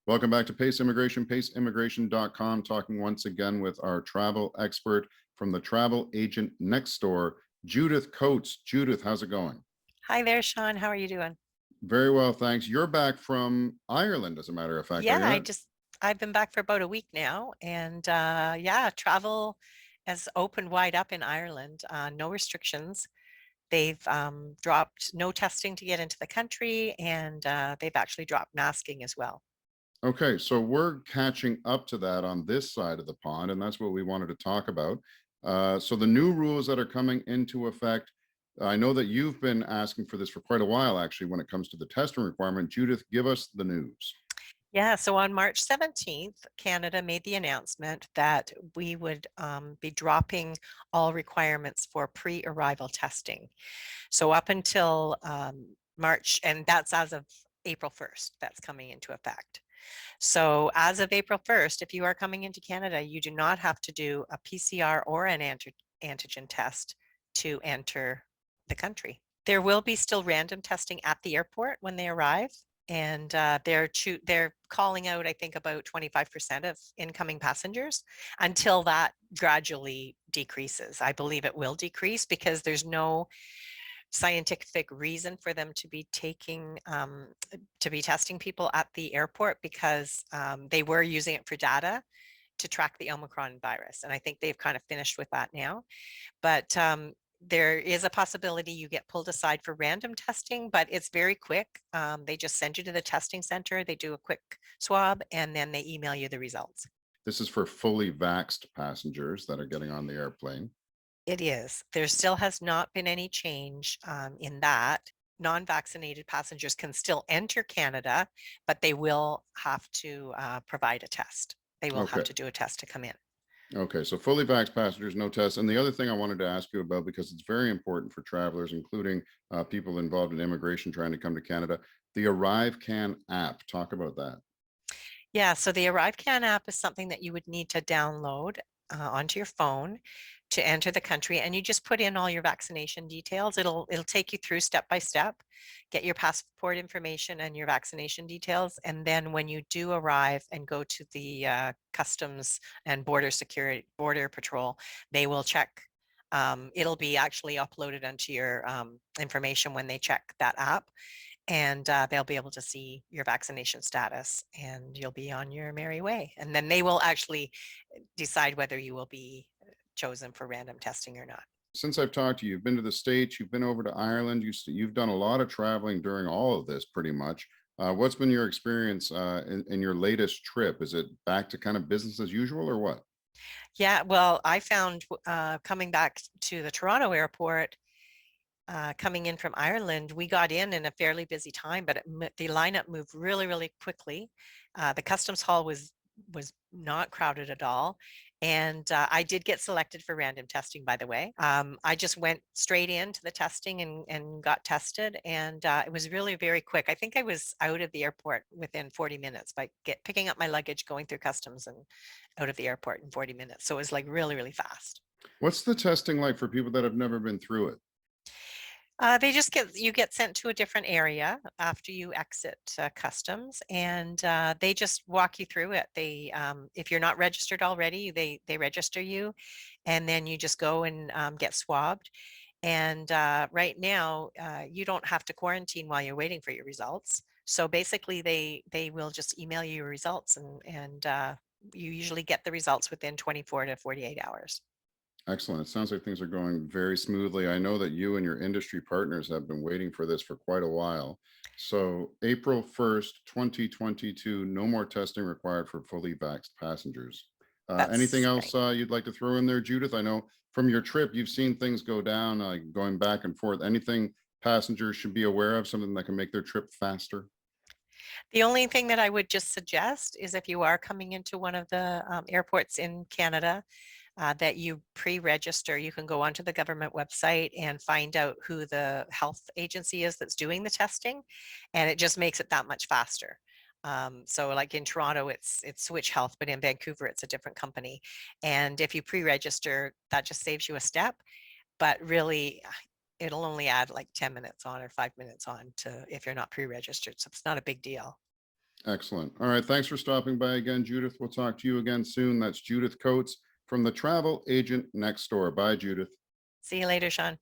Welcome back to Pace Immigration, paceimmigration.com, talking once again with our travel expert from the travel agent next door, Judith Coates. Judith, how's it going? Hi there, Sean. How are you doing? Very well, thanks. You're back from Ireland, as a matter of fact, are Yeah, you not? I've been back for about a week now, and yeah, travel has opened wide up in Ireland. No restrictions. They've dropped no testing to get into the country, and they've actually dropped masking as well. Okay, so we're catching up to that on this side of the pond, and that's what we wanted to talk about. So the new rules that are coming into effect, I know that you've been asking for this for quite a while, actually, when it comes to the testing requirement. Judith, give us the news. Yeah, so on March 17th, Canada made the announcement that we would be dropping all requirements for pre-arrival testing. So up until March, and that's as of April 1st, that's coming into effect. So as of April 1st, if you are coming into Canada, you do not have to do a PCR or an antigen test to enter the country. There will be still random testing at the airport when they arrive, and they're calling out, I think, about 25% of incoming passengers until that gradually decreases. I believe it will decrease because there's no scientific reason for them to be testing people at the airport because they were using it for data to track the Omicron virus. And I think they've kind of finished with that now. But there is a possibility you get pulled aside for random testing, but it's very quick. They just send you to the testing center, they do a quick swab, and then they email you the results. This is for fully vaxxed passengers that are getting on the airplane. It is. There still has not been any change in that. Non-vaccinated passengers can still enter Canada, but they will have to provide a test. They will have Okay. to do a test to come in. Okay, so fully vaxxed passengers, no tests. And the other thing I wanted to ask you about, because it's very important for travelers, including people involved in immigration trying to come to Canada, the Arrive Can app. Talk about that. Yeah, so the ArriveCan app is something that you would need to download onto your phone to enter the country, and you just put in all your vaccination details. It'll take you through step by step, get your passport information and your vaccination details, and then when you do arrive and go to the customs and border patrol, they will check. It'll be actually uploaded onto your information when they check that app, and they'll be able to see your vaccination status, and you'll be on your merry way. And then they will actually decide whether you will be chosen for random testing or not. Since I've talked to you, you've been to the States, you've been over to Ireland, you've done a lot of traveling during all of this pretty much. What's been your experience in your latest trip? Is it back to kind of business as usual or what? Yeah, well, I found coming back to the Toronto airport, coming in from Ireland, we got in a fairly busy time, but the lineup moved really, really quickly. The customs hall was not crowded at all, and I did get selected for random testing, by the way. I just went straight into the testing and got tested, and it was really very quick. I think I was out of the airport within 40 minutes by picking up my luggage, going through customs, and out of the airport in 40 minutes. So it was like really, really fast. What's the testing like for people that have never been through it? They just you get sent to a different area after you exit customs, and they just walk you through it. If you're not registered already, they register you, and then you just go and get swabbed. And right now, you don't have to quarantine while you're waiting for your results. So basically, they will just email you your results, and you usually get the results within 24 to 48 hours. Excellent. It sounds like things are going very smoothly. I know that you and your industry partners have been waiting for this for quite a while. So, April 1st, 2022, no more testing required for fully vaxxed passengers. Anything That's else right. you'd like to throw in there, Judith? I know from your trip, you've seen things go down, going back and forth. Anything passengers should be aware of, something that can make their trip faster? The only thing that I would just suggest is if you are coming into one of the airports in Canada, that you pre-register. You can go onto the government website and find out who the health agency is that's doing the testing, and it just makes it that much faster. So like in Toronto, it's Switch Health, but in Vancouver, it's a different company. And if you pre-register, that just saves you a step. But really, it'll only add like 10 minutes on or 5 minutes on to if you're not pre-registered. So it's not a big deal. Excellent. All right. Thanks for stopping by again, Judith. We'll talk to you again soon. That's Judith Coates from the Travel Agent Next Door. Bye, Judith. See you later, Sean.